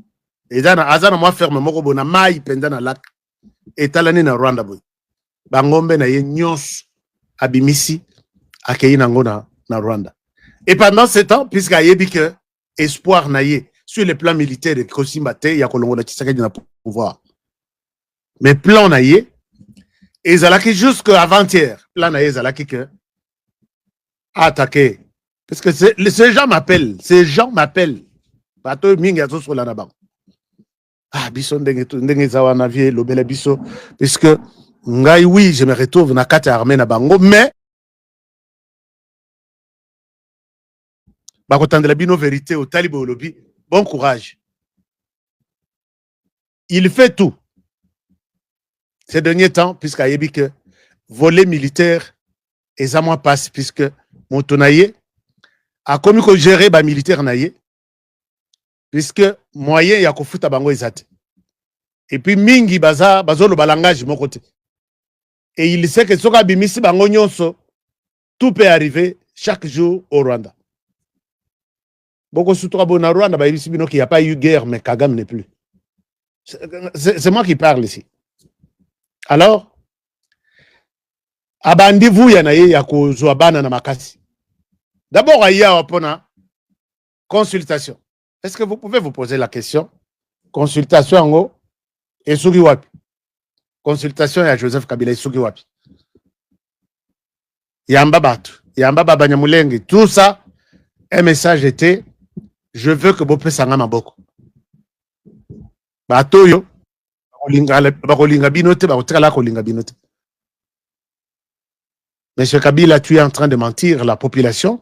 Ezana azana moi ferme moko bona mai penda na lac etalani na Rwanda boy. Bangombe na ye nyos abimisi akei nango na Rwanda. Et pendant ce temps, puisqu'il y a dit que espoir naïe sur le plan militaire de Kosimbate, il y a Kolongola Tshisekedi na pouvoir. Mais plan naïe, et Zalaki jusqu'à avant-hier, plan naïe Zalaki que attaquer. Parce que ces gens m'appellent. Bato mingi azo sur la naban. Ah, biso ndenge zawana vie lobele biso parce que ngai oui, je me retrouve na kata armée na bango, mais bakotandela bino vérité au talibo lobby, bon courage. Il fait tout ces derniers temps puisqu'il y a dit que volet militaire et ça moi passe puisque mon tonaye a commis que gérer ba militaire naye puisque moyen ya kofuta bango ezate. Et puis mingi bazo le balangage mon côté. Et il sait que soka bimisi bango nyonso tout peut arriver chaque jour au Rwanda. Beaucoup surtout à Rwanda, il n'y a pas eu guerre, mais Kagame n'est plus. C'est moi qui parle ici. Alors, abandez-vous, il y a Kozouabana na Makasi. D'abord, il y a une consultation. Est-ce que vous pouvez vous poser la question? Consultation en haut, et Sugiwapi. Consultation à Joseph Kabila et Sugiwapi. Yamba Batu, Yamba Babanyamulenge, tout ça, un message était. Je veux que Bopé Sanga Maboko. Batoyo, Bakolinga Binote, Bakotala Kolinga Binote. Monsieur Kabila, tu es en train de mentir la population.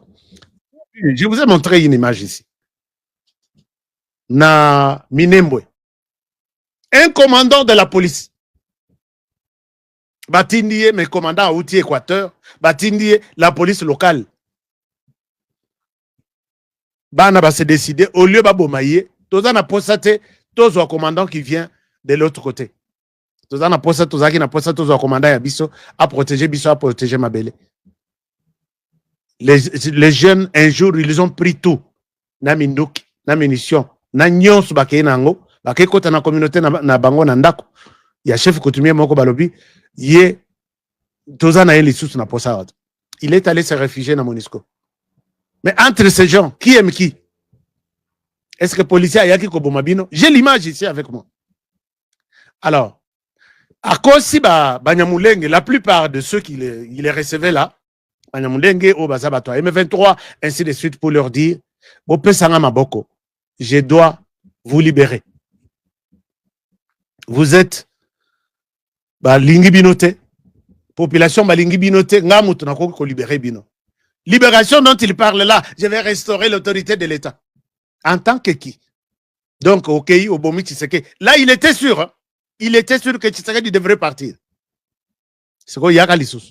Je vous ai montré une image ici. na Minembwe. Un commandant de la police. Batindie, mais commandant à outil Équateur, Batindie, la police locale. Bana va se décider, au lieu de Bomaye, tous na posate, tous un commandant qui vient de l'autre côté. Tous na posate, tous na posate, tous un commandant Yabiso à protéger Mabele. Les jeunes, un jour, ils ont pris tout. Na minduki, na munition, na nyonso bakeye nango, bakeye kota na communauté na bango na ndako. Ya chef coutumier moko balobi, ye tozana ye lisusu na posa. Il est allé se réfugier na Monisco. Mais entre ces gens, qui aime qui? Est-ce que policier Ayaki Kobomabino? J'ai l'image ici avec moi. Alors, à cause si Banyamulenge, la plupart de ceux qui les recevaient là, Banyamulenge, Obazabato, M23, ainsi de suite, pour leur dire, Bopesanga Maboko, je dois vous libérer. Vous êtes Lingi Binote, population Lingi Binote, Ngamut Nako libérer Bino. Libération dont il parle là, je vais restaurer l'autorité de l'État. En tant que qui? Donc, au Kei, au Bomi Tshisekedi. Là, il était sûr. Hein? Il était sûr que Tshisekedi devrait partir. C'est quoi, Yaka Lissous.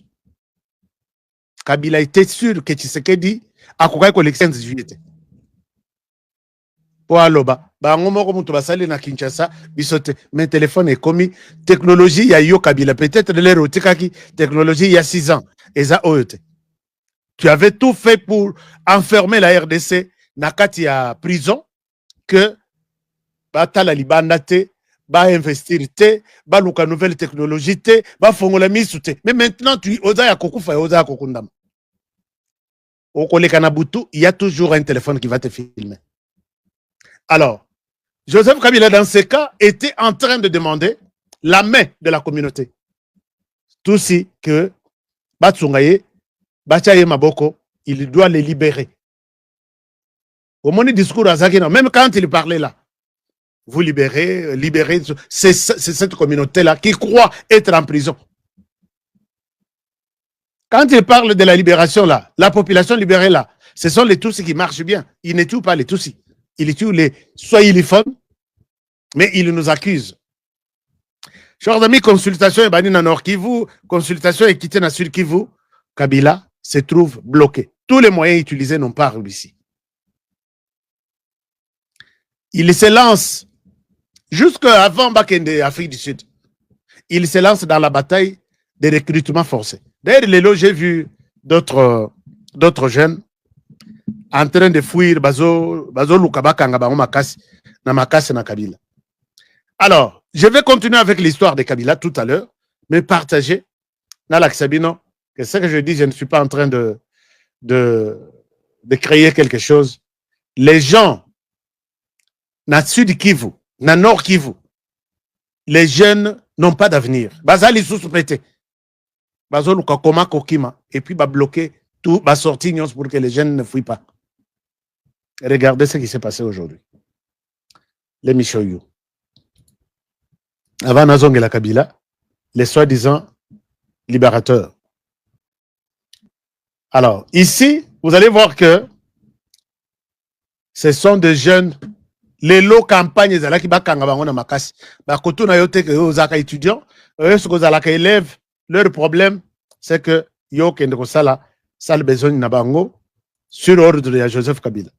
Kabila était sûr que Tshisekedi a courir avec l'élection de juillet. Pour Aloba, na Kinshasa, bisote, mes téléphones est commis. Technologie, il y a eu Kabila. Peut-être de l'ère technologie, il y a 6 ans. Et ça, tu avais tout fait pour enfermer la RDC dans la prison que la libanda te, ba investir te, ba luka nouvelle technologie te, ba fongola misu te. Mais maintenant tu oza ya kokufa ya oza ya kokundama. Au koleka na butu, il y a toujours un téléphone qui va te filmer. Alors, Joseph Kabila dans ce cas était en train de demander la main de la communauté. Tout si que Batsungaye Bachaye Maboko, il doit les libérer. Au moment du discours à Zakina, même quand il parlait là, vous libérez, c'est cette communauté-là qui croit être en prison. Quand il parle de la libération là, la population libérée là, ce sont les Tutsis qui marchent bien. Ils ne tuent pas les Tutsis. Ils tuent les Swahiliphones, mais ils nous accusent. Chers amis, consultation et Banina Nord Kivu, consultation et quitter na Sud Kivu, Kabila se trouve bloqué. Tous les moyens utilisés n'ont pas réussi. Il se lance, jusqu'avant Bakende, Afrique du Sud, il se lance dans la bataille des recrutements forcés. D'ailleurs, j'ai vu d'autres jeunes en train de fuir Bazo Lukabakanga, Makasi, na Kabila. Alors, je vais continuer avec l'histoire de Kabila tout à l'heure, mais partager, Nalak Sabino, que ce que je dis, je ne suis pas en train de créer quelque chose. Les gens, na Sud Kivu, na Nord Kivu, les jeunes n'ont pas d'avenir. Bazali sous-pété. Bazol Koma Kokima, et puis bloquer tout, sortir pour que les jeunes ne fuient pas. Regardez ce qui s'est passé aujourd'hui. Let me show you. Avant Nazong et la Kabila, les soi-disant libérateurs. Alors, ici, vous allez voir que ce sont des jeunes, les lots campagnes, qui makasi. Koto na yote que aux étudiants, ce que élèves, leur problème, c'est que yo kende sala besoin na bango sur ordre de Joseph Kabila.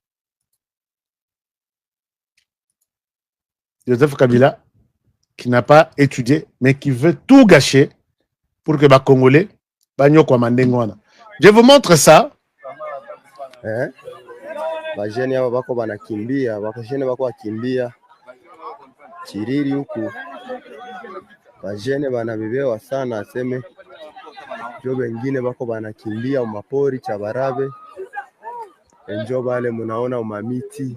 Joseph Kabila, qui n'a pas étudié, mais qui veut tout gâcher pour que les Congolais bagno kwa mandengwana. Je vous montre ça. Bajeni hapa bako banakimbia, bakashene bako wakimbia Chiriri huku. Bajeni banabebewa sana, aseme jo wengine bako banakimbia umapori Chabarabe. Njo bale munaona umamiti.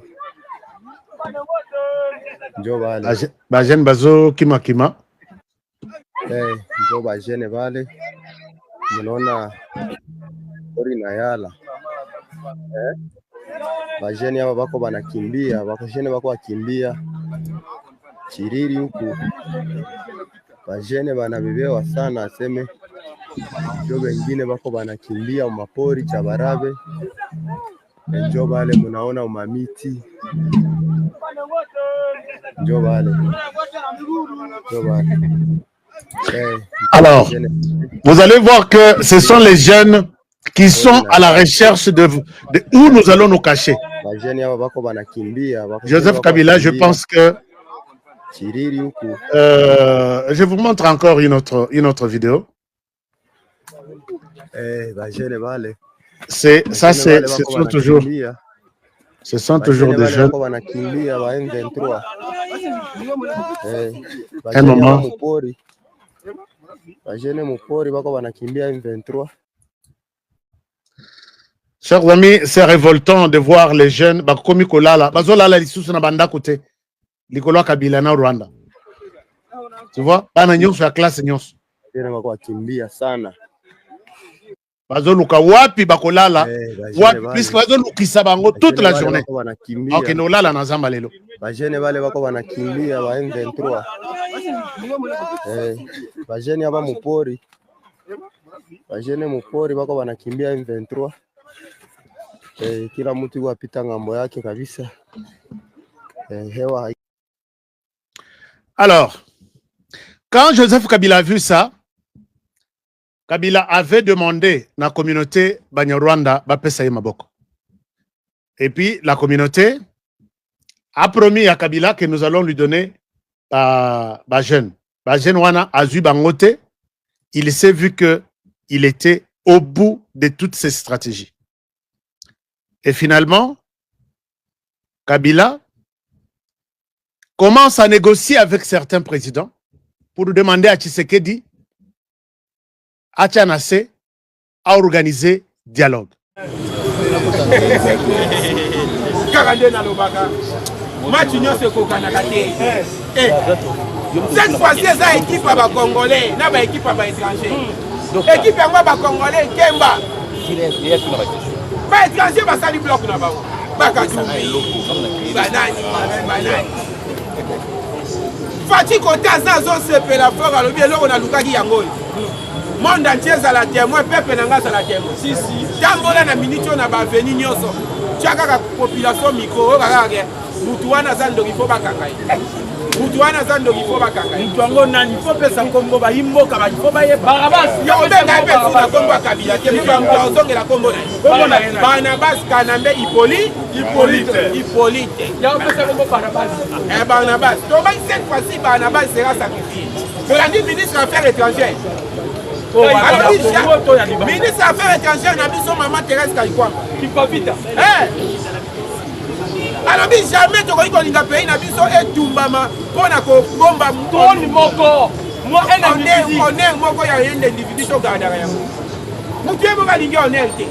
Njo bale. Bajeni bazo kima. Njo bajeni bale. Munaona ori na yala. Bajeni hapa bako banakimbia, bakashene bako wakimbia Chiriri huku. Bajeni banabebewa sana, aseme jo wengine bako banakimbia umapori Chabarabe. Njo bale munaona umamiti. Alors, vous allez voir que ce sont les jeunes qui sont à la recherche de où nous allons nous cacher. Joseph Kabila, je pense que je vous montre encore une autre vidéo. Ce sont toujours des jeunes. Un moment. Chers amis, c'est révoltant de voir les jeunes. Tu vois, la classe bazoluka wapi bakolala wapi puisque bazolukisa bango toute la journée. Ok, no lala na zamba lelo. Bajene bale bako banakimbia ba M23. Bajene aba mupori. Bajene mupori bako banakimbia M23. Kila mtu apita ngambo yake kabisa. Hewa. Alors, quand Joseph Kabila a vu ça, Kabila avait demandé à la communauté Banyarwanda bapesa maboko. Et puis la communauté a promis à Kabila que nous allons lui donner jeune. Jeune wana a vu bangote, il s'est vu que il était au bout de toutes ces stratégies. Et finalement, Kabila commence à négocier avec certains présidents pour demander à Tshisekedi Achanase à organiser dialogue. Cette fois-ci, c'est l'équipe à Congolais, pas l'équipe à étranger. L'équipe à Congolais, Kemba. Pas étranger, va salir bloc là-bas. Fati côté Azazo c'est la fort à l'objet là on a Lukaki Yango. Monde entier à la témoin, peuple nanga à la témoin. Si tambola na minute on a ba venu nyoso. Chaka ka population micro kaka mutuana zando il faut bakangai. Mutuana zando il faut bakangai. Mutuango nani faut pesa kombo ba imbo ka ba il faut ba ye Barabas. Yo benga pesa na kombo Kabila. Ke ba mtonzo la kombo na. Kombo na Barnabas Kanambe Hippolyte. Yo pesa kombo Barnabas. Barnabas. Donc cette fois-ci Barnabas sera sacrifié. Que la ministre des Affaires étrangères. Ministre des Affaires étrangères, on a vu son maman Thérèse Kaikwamba. Qui profite. Alors, jamais tu as dit que pays n'a vu son étumbama pour la bomba. Moi, on est moko ya un individu qui garde rien. Nous devons pas dire on est. Tu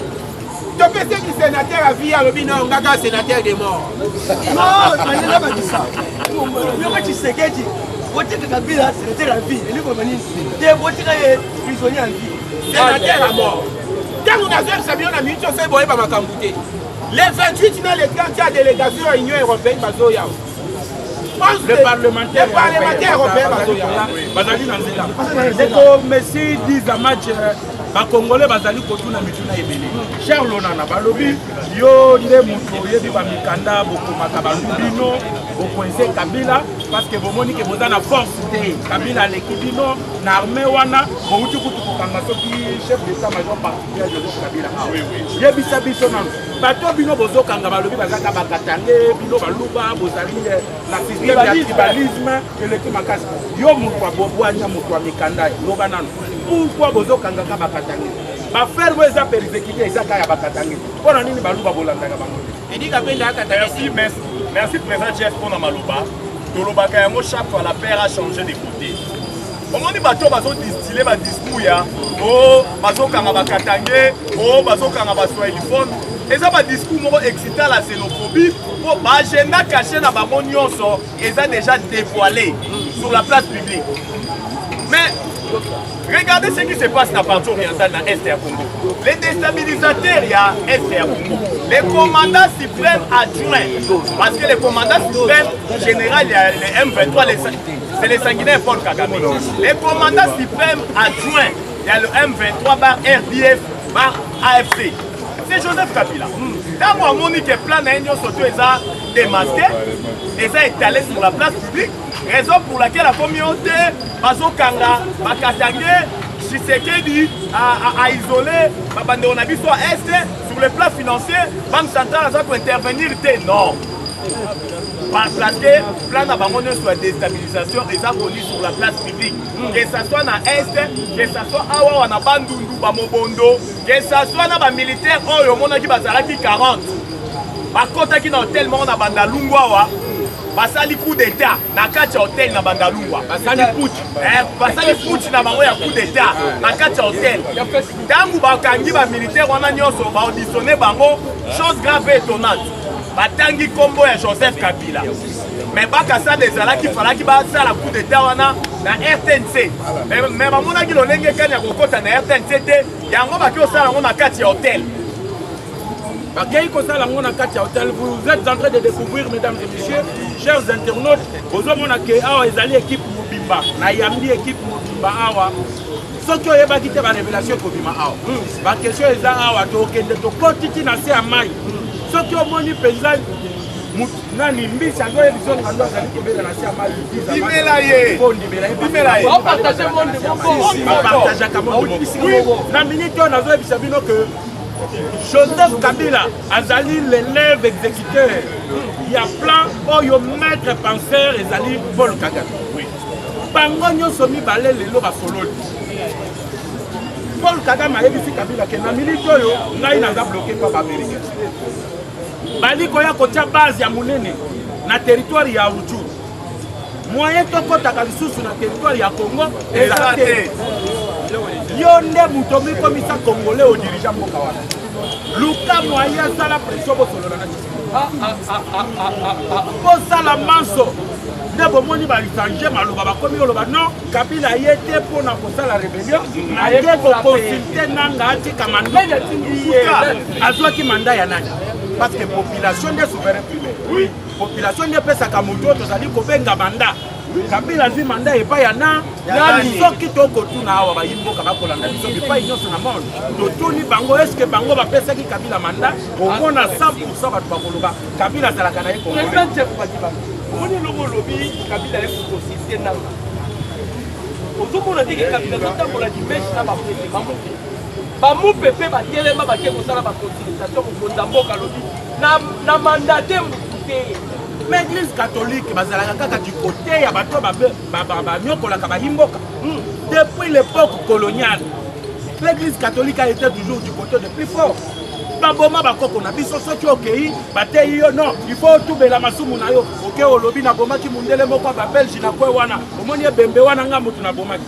peux dire que le sénateur a vu à l'obino, on a un sénateur de mort. Non, on n'a pas dit ça. On a dit c'est que Voter Kabila, c'était la vie. Et lui, comme il est prisonnier en vie. Sénateur à mort. Quand on a fait ça, on a mis sur ces boys par ma cambouté. Les 28 dans les 30 délégations à l'Union européenne, le parlementaire européen, c'est comme Messi dit à match. Les Congolais bazali kotuna mituna ebele. Cher Lonana balobi yo nde muto yebi ba mikanda bokomaka balubino bokoinse Kabila parce que bomoni ke bozana force te Kabila lekibino na armée wana bouti kutu kokanga soki chef d'état major particulier de Kabila. Oui. Yebi sabiso nanu. Bato bino bozokanga balobi bazaka bakatange bino baluba bozali na système ya tribalisme eleki makasi. Yo muto abobwanya muto mikanda loba nanu. Pourquoi bozo kangaka bakatangi ba faire weza persécuter ezaka ya bakatangi pona nini baluba bolandaka bango edika penda akatanga. Merci président Jeff pour maloba tolobaka yango chaque fois la paire a changé de côté. On dit bato bazo distiller ba discours ya bazo kanga bakatangi bazo kanga ba swahiliphone eza ba discours moko excitant la xénophobie pour ba agenda caché na bango nyonso eza déjà dévoilé sur la place publique. Mais regardez ce qui se passe dans la partie orientale dans l'Est du Congo. Les déstabilisateurs, il y a l'Est du Congo. Les commandants suprêmes adjoints, parce que les commandants suprêmes, général, il y a les M23, c'est les sanguinaires Paul Kagame. Les commandants suprêmes adjoints, il y a le M23 par RDF, par AFC. C'est Joseph Kabila. Dans mon monique plan, il y a démasqué et ça est étalé sur la place publique. Raison pour laquelle la communauté Bazokanga, Bakatangé, Tshisekedi a isolé on a vu soit Est sur le plan financier, Banque centrale a intervenir. Non. Parce que plan d'abandon sur la déstabilisation des abolis sur la place publique. Que ce soit dans l'Est, que ce soit à Bandundu, Bamobondo, que ce soit dans les militaires, on a dit 40. Par contre, qui dans tel monde à Bandalungwa, basali coup d'état, na kacha hotel na Bandalungwa. Basali putsch na bango ya coup d'état, na kacha hotel. Tangu bakangi ba militaire wana nyoso ba auditionner bango, chose grave et étonnante. Batangi combo ya Joseph Kabila. Mais bakasa des ala qui fala ki ba sala coup d'état wana na RTNC. Mais bamona ki lolenge kanya kokota na RTNC te, yango baki osala ngo na kacha hotel. Vous êtes en train de découvrir, mesdames et messieurs, chers internautes, vous avez équipe Mobimba, Nayamdi équipe Mobimba Awa. Ce qui est la révélation Mobimba Awa. La question est Awa, tu continues à faire maille. Ce qui est mon paysan, Nani Mbisi, on Joseph Kabila azali l'élève exécuteur. Il y a plein de maître penseur ezali Paul Kagame. Bango nyonso mibale lelo basololi. Paul Kagame a yebisi Kabila ke na milite oyo ngai naza bloqué par Américain. Bali koya kotia base ya munene na territoire ya Rutshuru. Moyen tokotaka lisusu na territoire ya Congo ezate. Yonde mutomi komisa congolais au dirigeant mboka wana. Luka moyen sala pression bo solo na ko sala manso. Ndebo moni ba changer maloba ba komi oloba non Kabila yete pona ko sala rébellion aye ko consulter nanga ati kamanda azwa ki manda ya nani parce que population de souverain privé. Oui, population de pesa kamuto to zali ko benga manda. Kabila zi manda epa ya na soki toko tuna awa ba yimboka bakolanda biso epa nyonso na monde totuni bango est-ce que bango bapesa ki Kabila manda omona 100% batu bakoloba Kabila zalaka na ye ko president chef bakiba oni lobo lobi Kabila ye ko cité nanga ozomona tiki Kabila totambola dimesh na bapese bamu pepe batelema bake kosala baconsultation kokonza mboka lobi na mandate mukute. Mais l'église catholique, du côté, il y a depuis l'époque coloniale, l'église catholique a été toujours du côté de plus fort. Non, il faut tout la masumu na yo. Ok, au lobby na bomaki mundele moko ba Belge na kwe wana. Omoni bembe wana nga mutu na bomaki.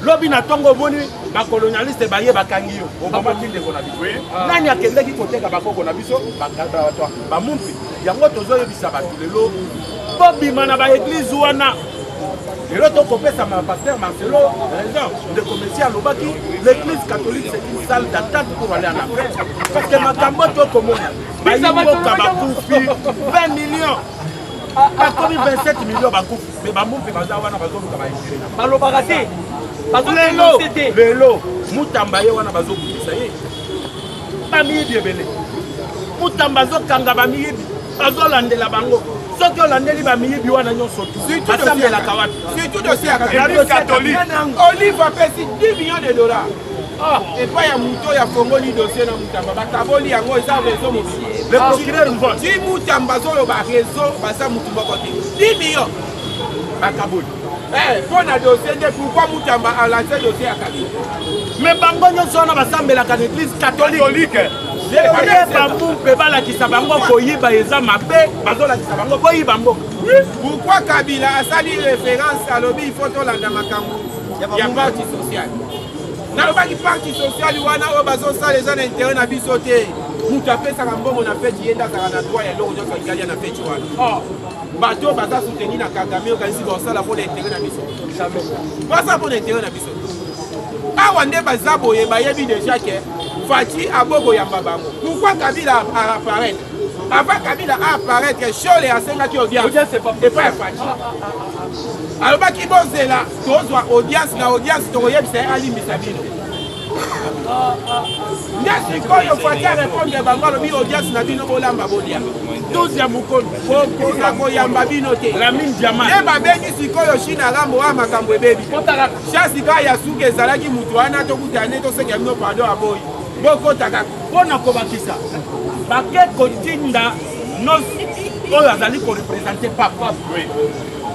Lobby na tongo moni ba colonialiste ba ye bakangi yo. Obama tinde kona biso. Nani akendeki koteka bakoko na biso bakata watwa. Ba mumpi. Yango tozo yebisa batu lelo. Bobima na ba église wana. Lelo to kopesa ma pasteur Marcelo raison de commercial lobaki l'église catholique c'est une salle d'attente pour aller en Afrique. Parce que makambo to komona. Ba yimboka bakufi 20 millions. A commis 27 millions bakufi. Mais ba mumpi baza wana bazobuka ba ingénieur. Balobaka te. Lelo mutamba ye wana bazobukisa ye. Bamiyibi ebele. Mutamba zokanga bamiyibi. Bazolandela bango. Soki olandeli bamiyibi wana nyonso tu. Basambela kawati. Surtout dossier ya catholique. Olive a payé 10 millions de dollars. Et pas ya muto ya Congo ni dossier na mutamba. Bakaboli yango eza réseau mobile. Le procureur nous voit. Si mutamba zolo ba réseau basa mutumba côté. 10 millions. Bakaboli. Pour un dossier, pourquoi Moutamba a lancé le dossier à Kabila? Mais Bango nyonso wana basambelaka na église catholique. Pourquoi Kabila a sali référence à l'objet il faut tolanda makambo ya parti social? Nalobaki parti social wana o bazosala eza na intérêt na biso te. Mutu apesaka mbongo na feti yenda kaka na droit ya eloko nyonso alikalia na feti wana. Bato baza soutenir na Kagame okanisi basala pour l'intérêt na biso. Basa pour l'intérêt na biso. Awa nde baza boye bayebi déjà que Fati abobo ya babango. Pourquoi Kabila apparaître? Avant Kabila apparaître, Chole a sengaki audience. Et pas Fati. Alors baki bozela, tozwa audience na audience toyebisa ali misabino. Nasi koyo fati a répondre bango bi audience na bino bolamba bolia. 12e mukolo. Koza koyamba bino te. La mine diamant. E ba bengi sikoyo China rambo wa makambo ebebi. Chasi ka ya suke ezalaki mutu wana tokutane toseka bino pardon aboyi. Boko taka pona kobakisa. Bake kotinda nos oyo azali ko représenter papa.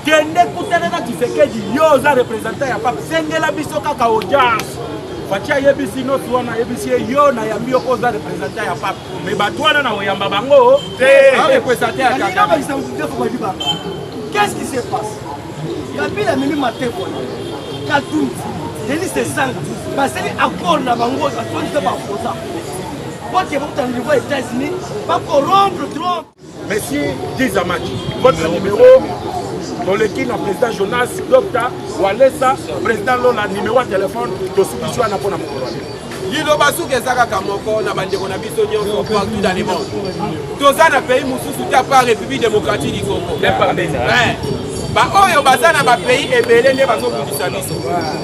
Kende kuteleka Tshisekedi yo za représenter ya papa. Sengela biso kaka audience. Fatia yebisi no tuona yebisi yo na yambi yo koza représenter ya papa. Mais batwana na oyamba bango te représenter ya kaka. Qu'est-ce qui se passe? Kabila mimi mateko. Katumbi. Denis Sanga. Parce que accord na bango atoni ba fosa. Parce que vous avez les États-Unis pas corrompre trop. Monsieur Dizamachi, votre numéro dans l'équipe du président Jonas, Docteur Walesa, président Lola, numéro de téléphone, de solution à la bonne amie. Lido Basuke Zaka Kamoko, na bande on a biso nyonso partout dans le monde. Toza na pays mususu ta pa République démocratique du Congo. Ba oyo bazana ba pays ebele nde bazokundisa biso.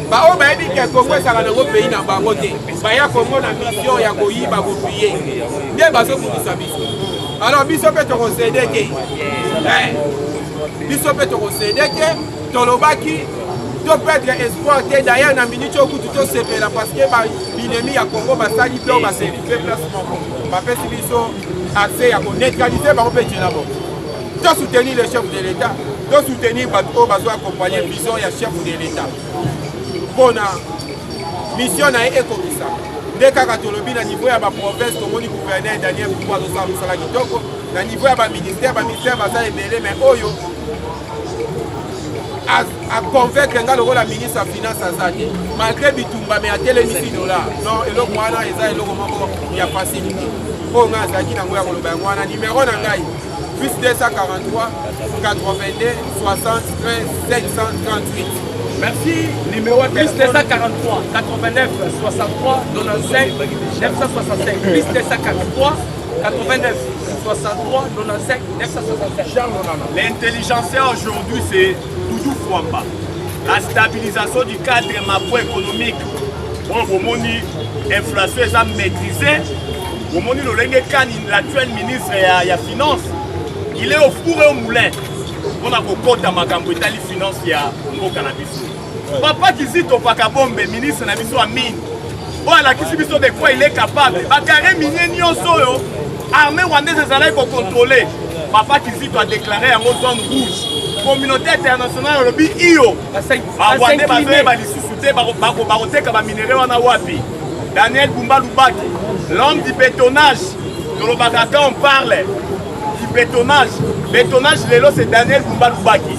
Ba oyo bayebi ke Congo ezaka nango pays na bango te. Baya Congo na mission ya koyiba bopuye. Nde bazokundisa biso. Alors biso pe tokosede ke. Biso pe tokosede ke tolobaki to perdre espoir te d'ailleurs na minute okutu to sepela parce que ba binemi ya Congo basali to ba se fait placement. Ba pesi biso accès ya ko neutraliser ba opérer là-bas. De soutenir le chef de l'État, de soutenir Bato Bazo accompagner vision et chef de l'État. Pour la mission à Ekomisa, dès qu'à Katolobi, à niveau de la province, comme le gouverneur Daniel Pouvoir de Salakitoko, à niveau de la ministère Baza et Belé, mais Oyo, à convaincre le rôle de la ministre de la Finance à Zadi, malgré Bitumba, mais à télévision là, non, et le Moana, il y a facilité. Pour nous, Zaki, numéro Nangaï. Plus 243 82 60 738. Merci. Numéro plus 243 89 63 95 965. Plus 243 89 63 95 965. L'intelligentsia aujourd'hui, c'est Doudou Fouamba. La stabilisation du cadre macroéconomique. Bon, vous moni inflation est maîtrisée. Vous moni l'actuel ministre de la Finance. Il est au four et au moulin. On a beaucoup de makambo Italie finance ya mboka na biso. Papa Kizito Pakabombe ministre na biso a mine. Bon la Kizito de quoi il est capable. Bakare minier nyonso yo. Armée rwandaise ezala ko contrôler. Papa Kizito a déclaré en zone rouge. Communauté internationale lobi iyo. Ba Rwandais bazwe ba lisusu te ba koteka ba minerai wana wapi. Daniel Bumba Lubaki, l'homme du bétonnage. Dans le Bakaka on parle. Bétonnage, c'est Daniel Bumba Lubaki.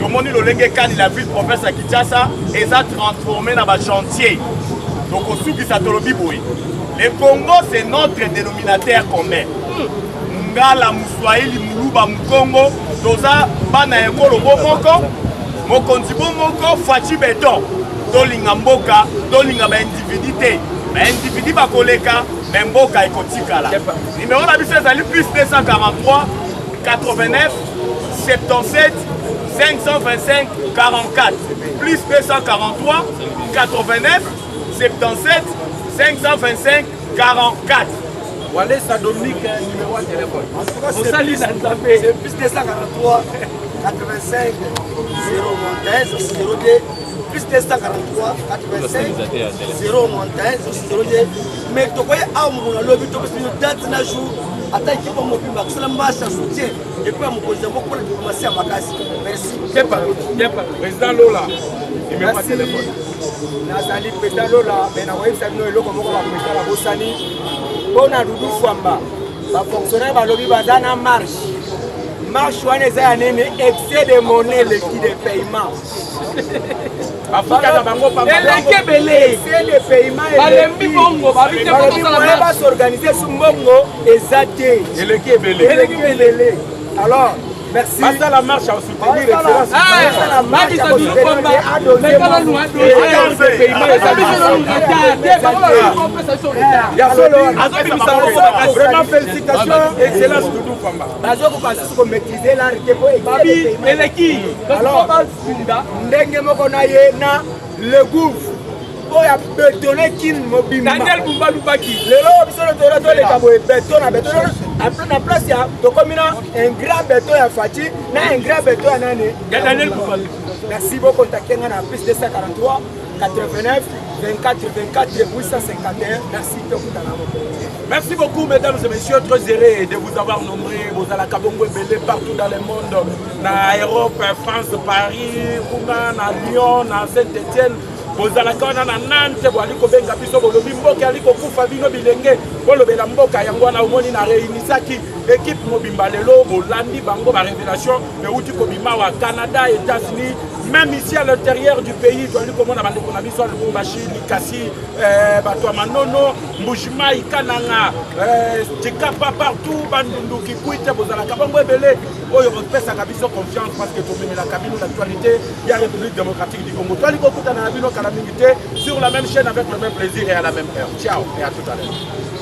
Comme on dit, le Lengekan, il a vu le professeur à Kinshasa et ça a transformé dans un chantier. Donc, au sous qui s'attolobi boui. Le Congo, c'est notre dénominateur commun. Ngala, Moussoaïli, Moulouba, Moukongo, Doza, Bana Ekolo, Moko, Mokonzibo, Moko, Fachi Béton, Dolinga Mboka, Dolinga individualité. Individu Bakoleka, Mboka et Kotikala. Numéro d'habitude, plus 243 89 77 525 44. Plus 243 89 77 525 44. Voilà ça Dominique, numéro de téléphone. C'est plus 243 85 015 02. Plus 243 85 015 02. Mais tu vois, à mon lobby, tu peux date na jour, attends qu'il va m'occuper, c'est la marche à soutien. Et puis, mon président, pour commencer à ma casse. Merci. Bien parlé. Président Lola, numéro de téléphone. Nazali président Lola, mais na website no eloko moko ba président la Bosani. Bona Doudou Fouamba. Ba fonctionnaire ba lobby bazana marche. Marche wana eza ya nene excès de monnaie le qui de paiement. Afrika na bango pa Eleke belé, c'est le paiement et balembi bongo babite ko on va s'organiser sous mbongo ezate. Eleke belé. Alors, merci. Passe la marche à soutenir l'excellence. La marche à soutenir vraiment félicitations, excellence Doudou Fouamba. Maîtriser l'art alors, ndenge moko na ye na le gouffre oyo abetone kine mobimba Daniel Bumba Lubaki lelo biso toleka boye beton na beton na place ya tokomi na un grand beton ya Fachi na un grand beton ya nani ya Daniel Bumba. merci beaucoup contacter nga na plus 243 89 24 24 851 merci tokutana Merci beaucoup, mesdames et messieurs. Très heureux de vous avoir nombré. Vous allez à Kabongo Belé partout dans le monde. Dans Europe, France, Paris, dans Lyon, dans Saint-Etienne. Vous allez à Nantes. Vous allez à Benga Biso. Vous allez à Kufa Bino Bilenge. Vous allez à Mboka Yangwana Omoni na réunisaki équipe Mobimba Lelo. Vous allez Bango ma révélation. Mais où tu Kobima au Canada, États-Unis. Même ici à l'intérieur du pays, tu as vu comment on a vu sur le Bumbashi, Nikasi, Batoamanono, Mbujima, Ikananga, Tchikapa partout, Bandundu, Kikuite, Bozala, Kabongo Ebele. Oh, il faut faire confiance parce que tu mets la cabine de l'actualité, il y a la République démocratique du Congo. Toi, les Kokuta, sur la même chaîne avec le même plaisir et à la même heure. Ciao et à tout à l'heure.